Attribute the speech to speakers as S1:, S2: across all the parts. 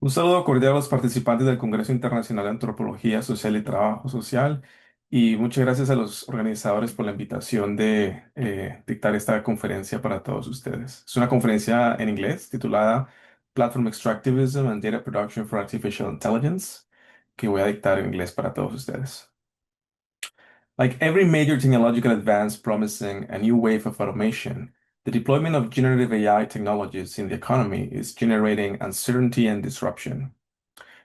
S1: Un saludo cordial a los participantes del Congreso Internacional de Antropología Social y Trabajo Social y muchas gracias a los organizadores por la invitación de dictar esta conferencia para todos ustedes. Es una conferencia en inglés titulada Platform Extractivism and Data Production for Artificial Intelligence que voy a dictar en inglés para todos ustedes. Like every major technological advance promising a new wave of automation, the deployment of generative AI technologies in the economy is generating uncertainty and disruption.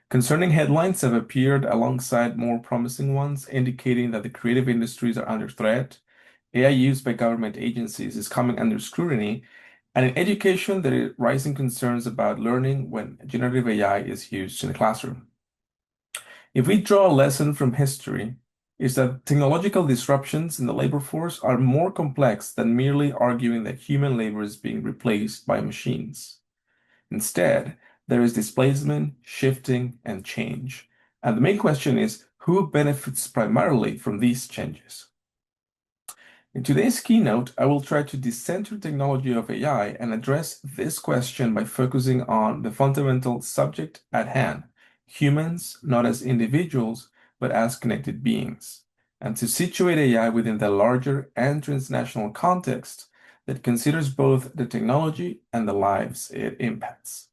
S1: Concerning headlines have appeared alongside more promising ones, indicating that the creative industries are under threat. AI use by government agencies is coming under scrutiny, and in education, there are rising concerns about learning when generative AI is used in the classroom. If we draw a lesson from history, is that technological disruptions in the labor force are more complex than merely arguing that human labor is being replaced by machines. Instead, there is displacement, shifting, and change. And the main question is, who benefits primarily from these changes? In today's keynote, I will try to decenter technology of AI and address this question by focusing on the fundamental subject at hand, humans not as individuals, but as connected beings, and to situate AI within the larger and transnational context that considers both the technology and the lives it impacts.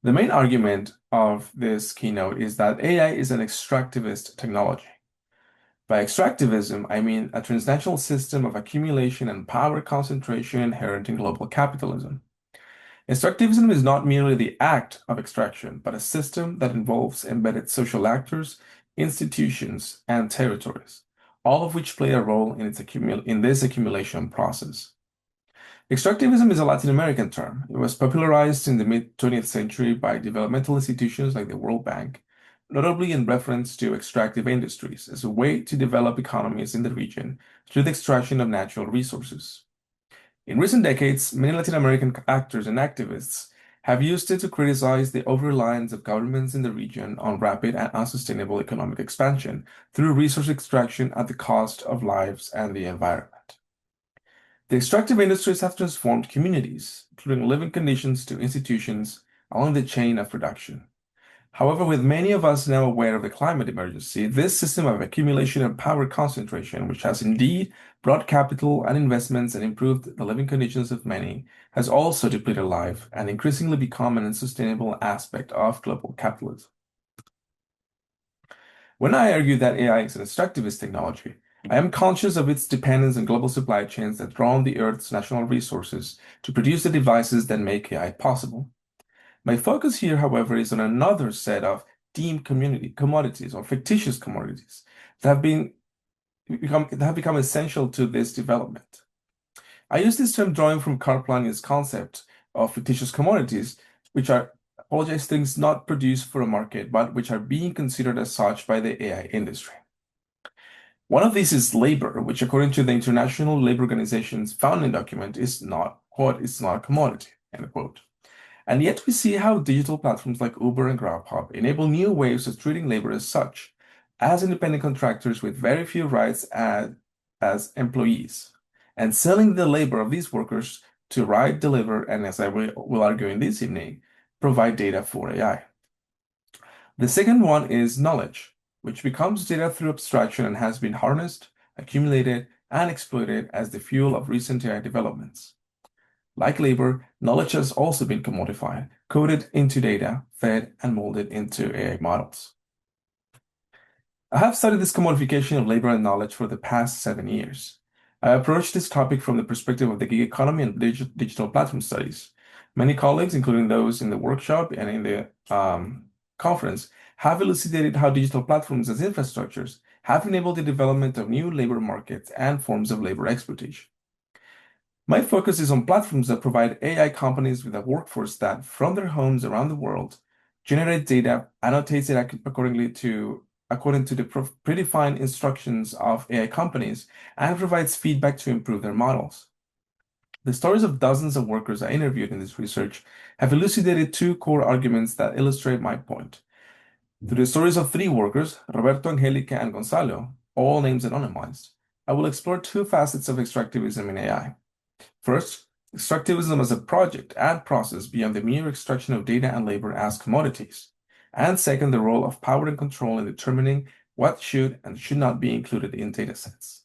S1: The main argument of this keynote is that AI is an extractivist technology. By extractivism, I mean a transnational system of accumulation and power concentration inherent in global capitalism. Extractivism is not merely the act of extraction, but a system that involves embedded social actors, institutions, and territories, all of which play a role in this accumulation process. Extractivism is a Latin American term. It was popularized in the mid-20th century by developmental institutions like the World Bank, notably in reference to extractive industries as a way to develop economies in the region through the extraction of natural resources. In recent decades, many Latin American actors and activists have used it to criticize the over-reliance of governments in the region on rapid and unsustainable economic expansion through resource extraction at the cost of lives and the environment. The extractive industries have transformed communities, including living conditions to institutions along the chain of production. However, with many of us now aware of the climate emergency, this system of accumulation and power concentration, which has indeed brought capital and investments and improved the living conditions of many, has also depleted life and increasingly become an unsustainable aspect of global capitalism. When I argue that AI is an extractivist technology, I am conscious of its dependence on global supply chains that draw on the Earth's natural resources to produce the devices that make AI possible. My focus here, however, is on another set of deemed commodities or fictitious commodities that have become essential to this development. I use this term drawing from Karl Polanyi's concept of fictitious commodities, which are things not produced for a market, but which are being considered as such by the AI industry. One of these is labor, which according to the International Labor Organization's founding document is not a commodity, end quote. And yet we see how digital platforms like Uber and Grubhub enable new ways of treating labor as such, as independent contractors with very few rights as employees, and selling the labor of these workers to write, deliver, and as I will argue in this evening, provide data for AI. The second one is knowledge, which becomes data through abstraction and has been harnessed, accumulated, and exploited as the fuel of recent AI developments. Like labor, knowledge has also been commodified, coded into data, fed, and molded into AI models. I have studied this commodification of labor and knowledge for the past 7 years. I approached this topic from the perspective of the gig economy and digital platform studies. Many colleagues, including those in the workshop and in the conference, have elucidated how digital platforms as infrastructures have enabled the development of new labor markets and forms of labor exploitation. My focus is on platforms that provide AI companies with a workforce that, from their homes around the world, generate data, annotates it according to the predefined instructions of AI companies, and provides feedback to improve their models. The stories of dozens of workers I interviewed in this research have elucidated two core arguments that illustrate my point. Through the stories of 3 workers, Roberto, Angelica, and Gonzalo, all names anonymized, I will explore 2 facets of extractivism in AI. First, Extractivism as a project and process beyond the mere extraction of data and labor as commodities. And second, the role of power and control in determining what should and should not be included in datasets.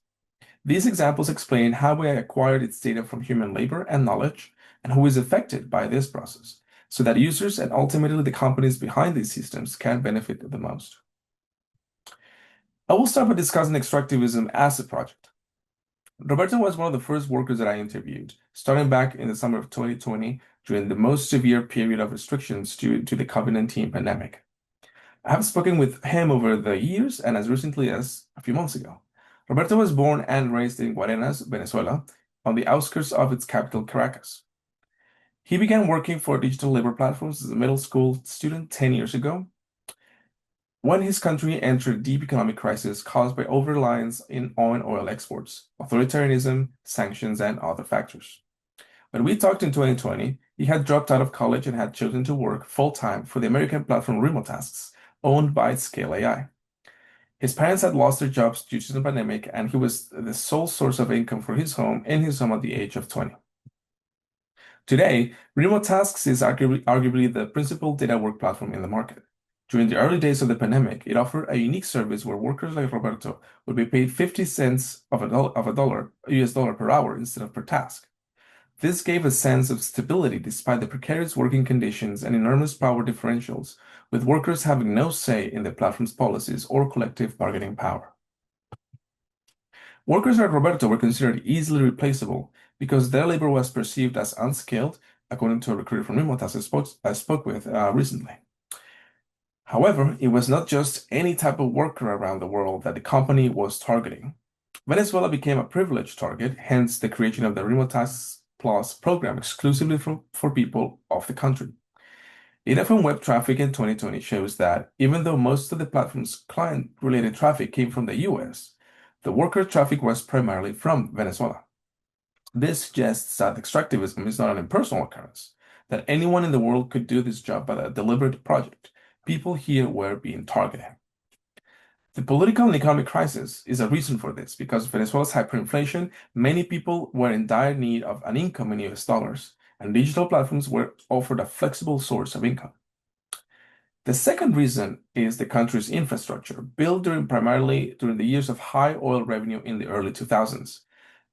S1: These examples explain how AI acquired its data from human labor and knowledge, and who is affected by this process, so that users and ultimately the companies behind these systems can benefit the most. I will start by discussing extractivism as a project. Roberto was one of the first workers that I interviewed, starting back in the summer of 2020 during the most severe period of restrictions due to the COVID-19 pandemic. I have spoken with him over the years and as recently as a few months ago. Roberto was born and raised in Guarenas, Venezuela, on the outskirts of its capital, Caracas. He began working for digital labor platforms as a middle school student 10 years ago, when his country entered deep economic crisis caused by over-reliance on oil exports, authoritarianism, sanctions, and other factors. When we talked in 2020, he had dropped out of college and had chosen to work full-time for the American platform Remote Tasks, owned by Scale AI. His parents had lost their jobs due to the pandemic, and he was the sole source of income for his home at the age of 20. Today, Remote Tasks is arguably the principal data work platform in the market. During the early days of the pandemic, it offered a unique service where workers like Roberto would be paid 50 cents of a dollar, US dollar per hour instead of per task. This gave a sense of stability despite the precarious working conditions and enormous power differentials, with workers having no say in the platform's policies or collective bargaining power. Workers like Roberto were considered easily replaceable because their labor was perceived as unskilled, according to a recruiter from Remote I spoke with recently. However, it was not just any type of worker around the world that the company was targeting. Venezuela became a privileged target, hence the creation of the Remote Tasks Plus program exclusively for people of the country. Data from web traffic in 2020 shows that even though most of the platform's client-related traffic came from the US, the worker traffic was primarily from Venezuela. This suggests that extractivism is not an impersonal occurrence, that anyone in the world could do this job by a deliberate project. People here were being targeted. The political and economic crisis is a reason for this because of Venezuela's hyperinflation, many people were in dire need of an income in US dollars, and digital platforms were offered a flexible source of income. The second reason is the country's infrastructure, built primarily during the years of high oil revenue in the early 2000s.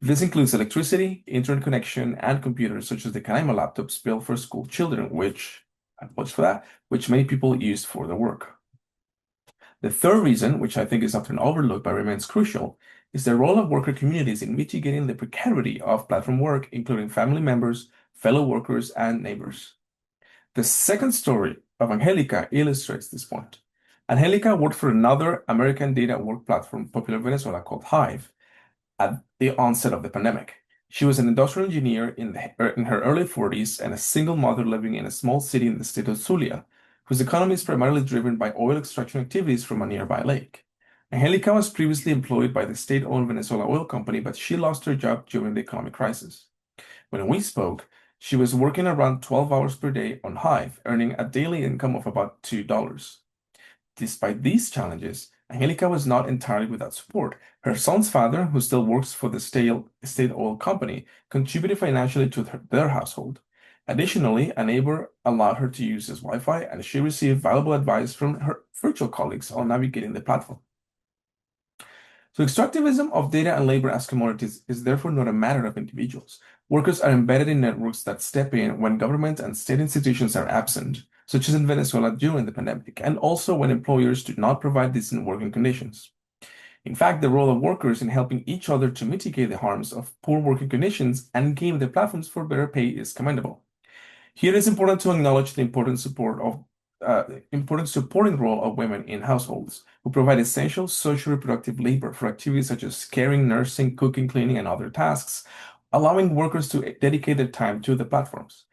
S1: This includes electricity, internet connection, and computers such as the Canaima laptops built for school children, which many people used for their work. The third reason, which I think is often overlooked but remains crucial, is the role of worker communities in mitigating the precarity of platform work, including family members, fellow workers, and neighbors. The second story of Angelica illustrates this point. Angelica worked for another American data work platform popular in Venezuela called Hive at the onset of the pandemic. She was an industrial engineer in her early 40s and a single mother living in a small city in the state of Zulia, whose economy is primarily driven by oil extraction activities from a nearby lake. Angelica was previously employed by the state-owned Venezuela Oil Company, but she lost her job during the economic crisis. When we spoke, she was working around 12 hours per day on Hive, earning a daily income of about $2. Despite these challenges, Angelica was not entirely without support. Her son's father, who still works for the state oil company, contributed financially to their household. Additionally, a neighbor allowed her to use his Wi-Fi, and she received valuable advice from her virtual colleagues on navigating the platform. So extractivism of data and labor as commodities is therefore not a matter of individuals. Workers are embedded in networks that step in when government and state institutions are absent, such as in Venezuela during the pandemic, and also when employers do not provide decent working conditions. In fact, the role of workers in helping each other to mitigate the harms of poor working conditions and game the platforms for better pay is commendable. Here it is important to acknowledge the important supporting role of women in households who provide essential social reproductive labor for activities such as caring, nursing, cooking, cleaning, and other tasks, allowing workers to dedicate their time to the platforms.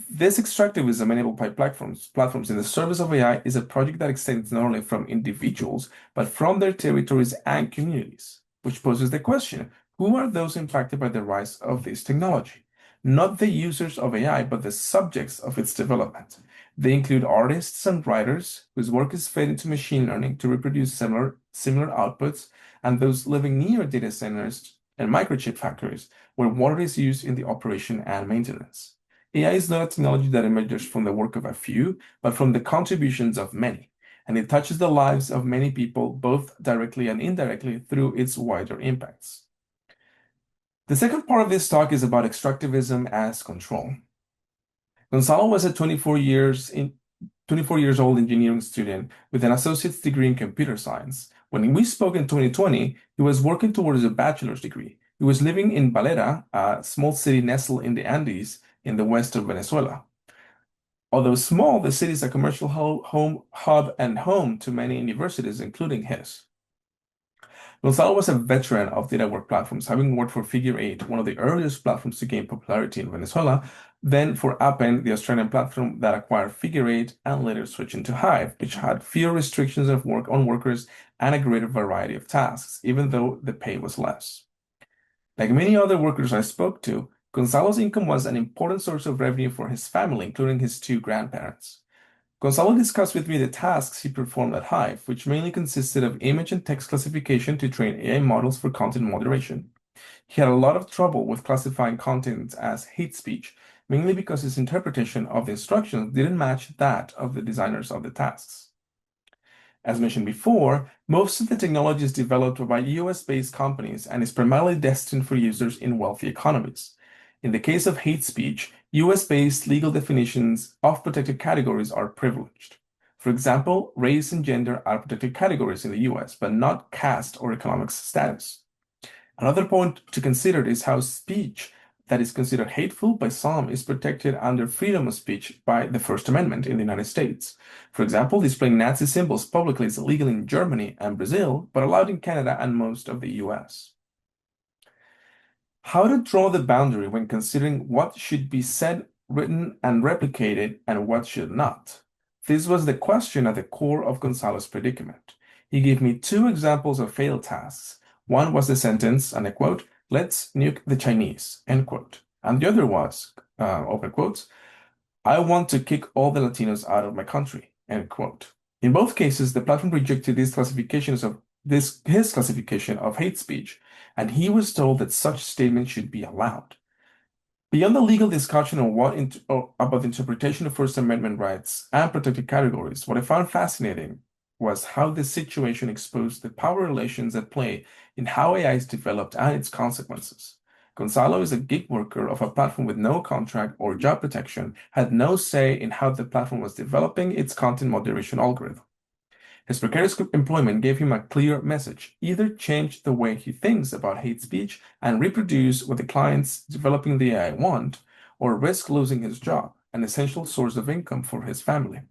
S1: This extractivism enabled by platforms in the service of AI is a project that extends not only from individuals, but from their territories and communities, which poses the question, who are those impacted by the rise of this technology? Not the users of AI, but the subjects of its development. They include artists and writers whose work is fed into machine learning to reproduce similar outputs, and those living near data centers and microchip factories, where water is used in the operation and maintenance. AI is not a technology that emerges from the work of a few, but from the contributions of many, and it touches the lives of many people, both directly and indirectly, through its wider impacts. The second part of this talk is about extractivism as control. Gonzalo was a 24 years old engineering student with an associate's degree in computer science. When we spoke in 2020, he was working towards a bachelor's degree. He was living in Valera, a small city nestled in the Andes in the west of Venezuela. Although small, the city is a commercial hub and home to many universities, including his. Gonzalo was a veteran of data work platforms, having worked for Figure 8, one of the earliest platforms to gain popularity in Venezuela, then for Appen, the Australian platform that acquired Figure 8 and later switched into Hive, which had fewer restrictions of work on workers and a greater variety of tasks, even though the pay was less. Like many other workers I spoke to, Gonzalo's income was an important source of revenue for his family, including his two grandparents. Gonzalo discussed with me the tasks he performed at Hive, which mainly consisted of image and text classification to train AI models for content moderation. He had a lot of trouble with classifying content as hate speech, mainly because his interpretation of the instructions didn't match that of the designers of the tasks. As mentioned before, most of the technology is developed by US-based companies and is primarily destined for users in wealthy economies. In the case of hate speech, US-based legal definitions of protected categories are privileged. For example, race and gender are protected categories in the US, but not caste or economic status. Another point to consider is how speech that is considered hateful by some is protected under freedom of speech by the First Amendment in the United States. For example, displaying Nazi symbols publicly is illegal in Germany and Brazil, but allowed in Canada and most of the US. How to draw the boundary when considering what should be said, written, and replicated, and what should not? This was the question at the core of Gonzalo's predicament. He gave me two examples of failed tasks. One was the sentence, and I quote, "Let's nuke the Chinese," end quote. And the other was, open quotes, "I want to kick all the Latinos out of my country," end quote. In both cases, the platform rejected his classification of hate speech, and he was told that such statements should be allowed. Beyond the legal discussion on about the interpretation of First Amendment rights and protected categories, what I found fascinating was how this situation exposed the power relations at play in how AI is developed and its consequences. Gonzalo is a gig worker of a platform with no contract or job protection, had no say in how the platform was developing its content moderation algorithm. His precarious employment gave him a clear message: either change the way he thinks about hate speech and reproduce what the clients developing the AI want, or risk losing his job, an essential source of income for his family.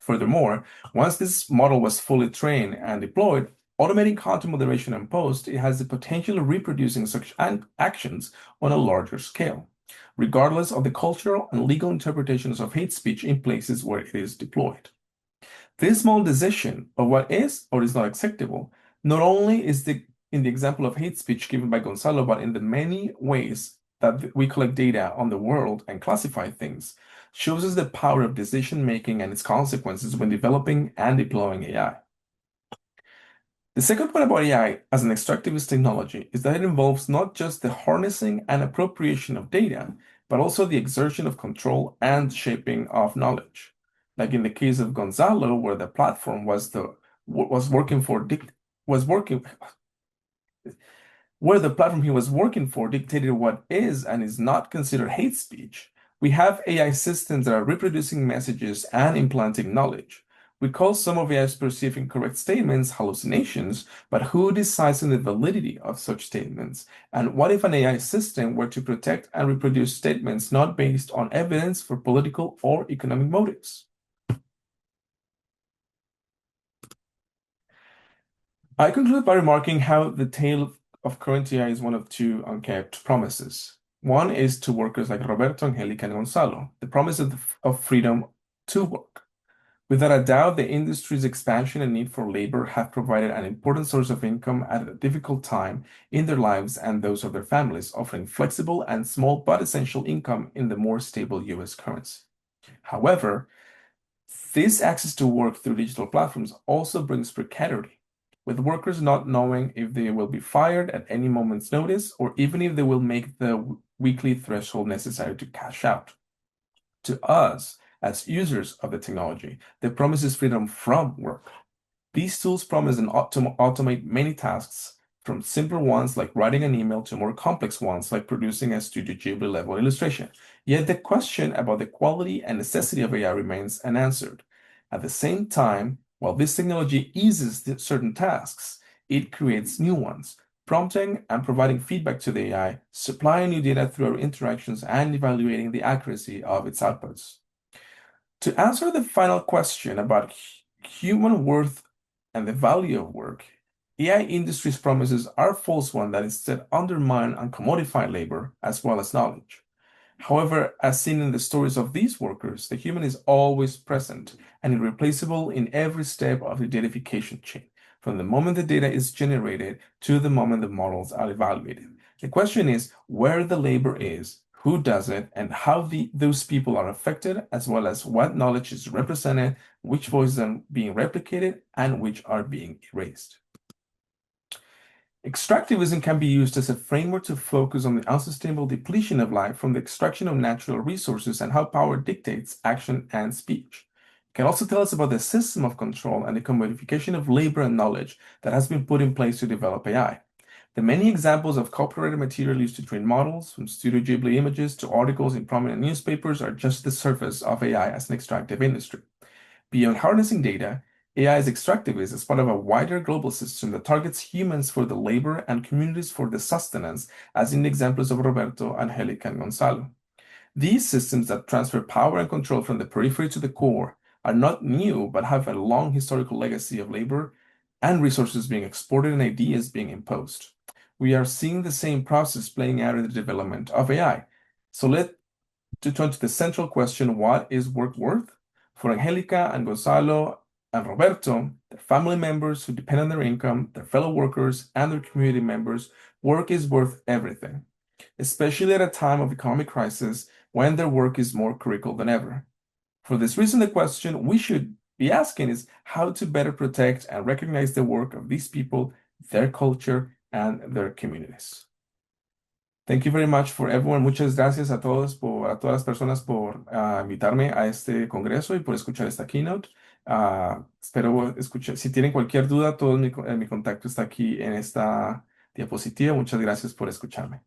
S1: Furthermore, once this model was fully trained and deployed, automating content moderation and post, it has the potential of reproducing such actions on a larger scale, regardless of the cultural and legal interpretations of hate speech in places where it is deployed. This small decision of what is or is not acceptable not only is in the example of hate speech given by Gonzalo, but in the many ways that we collect data on the world and classify things, shows us the power of decision-making and its consequences when developing and deploying AI. The second point about AI as an extractivist technology is that it involves not just the harnessing and appropriation of data, but also the exertion of control and shaping of knowledge. Like in the case of Gonzalo, where the platform where the platform he was working for dictated what is and is not considered hate speech, we have AI systems that are reproducing messages and implanting knowledge. We call some of AI's perceived incorrect statements hallucinations, but who decides on the validity of such statements? And what if an AI system were to protect and reproduce statements not based on evidence for political or economic motives? I conclude by remarking how the tale of current AI is one of two unkept promises. One is to workers like Roberto, Angelica, and Gonzalo, the promise of freedom to work. Without a doubt, the industry's expansion and need for labor have provided an important source of income at a difficult time in their lives and those of their families, offering flexible and small but essential income in the more stable US currency. However, this access to work through digital platforms also brings precarity. with workers not knowing if they will be fired at any moment's notice or even if they will make the weekly threshold necessary to cash out. To us, as users of the technology, the promise is freedom from work. These tools promise to automate many tasks, from simpler ones like writing an email to more complex ones like producing a Studio Ghibli level illustration. Yet the question about the quality and necessity of AI remains unanswered. At the same time, while this technology eases certain tasks, it creates new ones, prompting and providing feedback to the AI, supplying new data through our interactions, and evaluating the accuracy of its outputs. To answer the final question about human worth and the value of work, AI industry's promises are false ones that instead undermine and commodify labor as well as knowledge. However, as seen in the stories of these workers, the human is always present and irreplaceable in every step of the datafication chain, from the moment the data is generated to the moment the models are evaluated. The question is where the labor is, who does it, and how those people are affected, as well as what knowledge is represented, which voices are being replicated, and which are being erased. Extractivism can be used as a framework to focus on the unsustainable depletion of life from the extraction of natural resources and how power dictates action and speech. It can also tell us about the system of control and the commodification of labor and knowledge that has been put in place to develop AI. The many examples of copyrighted material used to train models, from Studio Ghibli images to articles in prominent newspapers, are just the surface of AI as an extractive industry. Beyond harnessing data, AI's extractivism is part of a wider global system that targets humans for the labor and communities for the sustenance, as in the examples of Roberto, Angelica, and Gonzalo. These systems that transfer power and control from the periphery to the core are not new, but have a long historical legacy of labor and resources being exported and ideas being imposed. We are seeing the same process playing out in the development of AI. So let's turn to the central question, what is work worth? For Angelica and Gonzalo and Roberto, their family members who depend on their income, their fellow workers, and their community members, work is worth everything, especially at a time of economic crisis when their work is more critical than ever. For this reason, the question we should be asking is how to better protect and recognize the work of these people, their culture, and their communities. Thank you very much for everyone. Muchas gracias a todas las personas por invitarme a este congreso y por escuchar esta keynote. Espero escuchar. Si tienen cualquier duda, todo mi contacto está aquí en esta diapositiva. Muchas gracias por escucharme.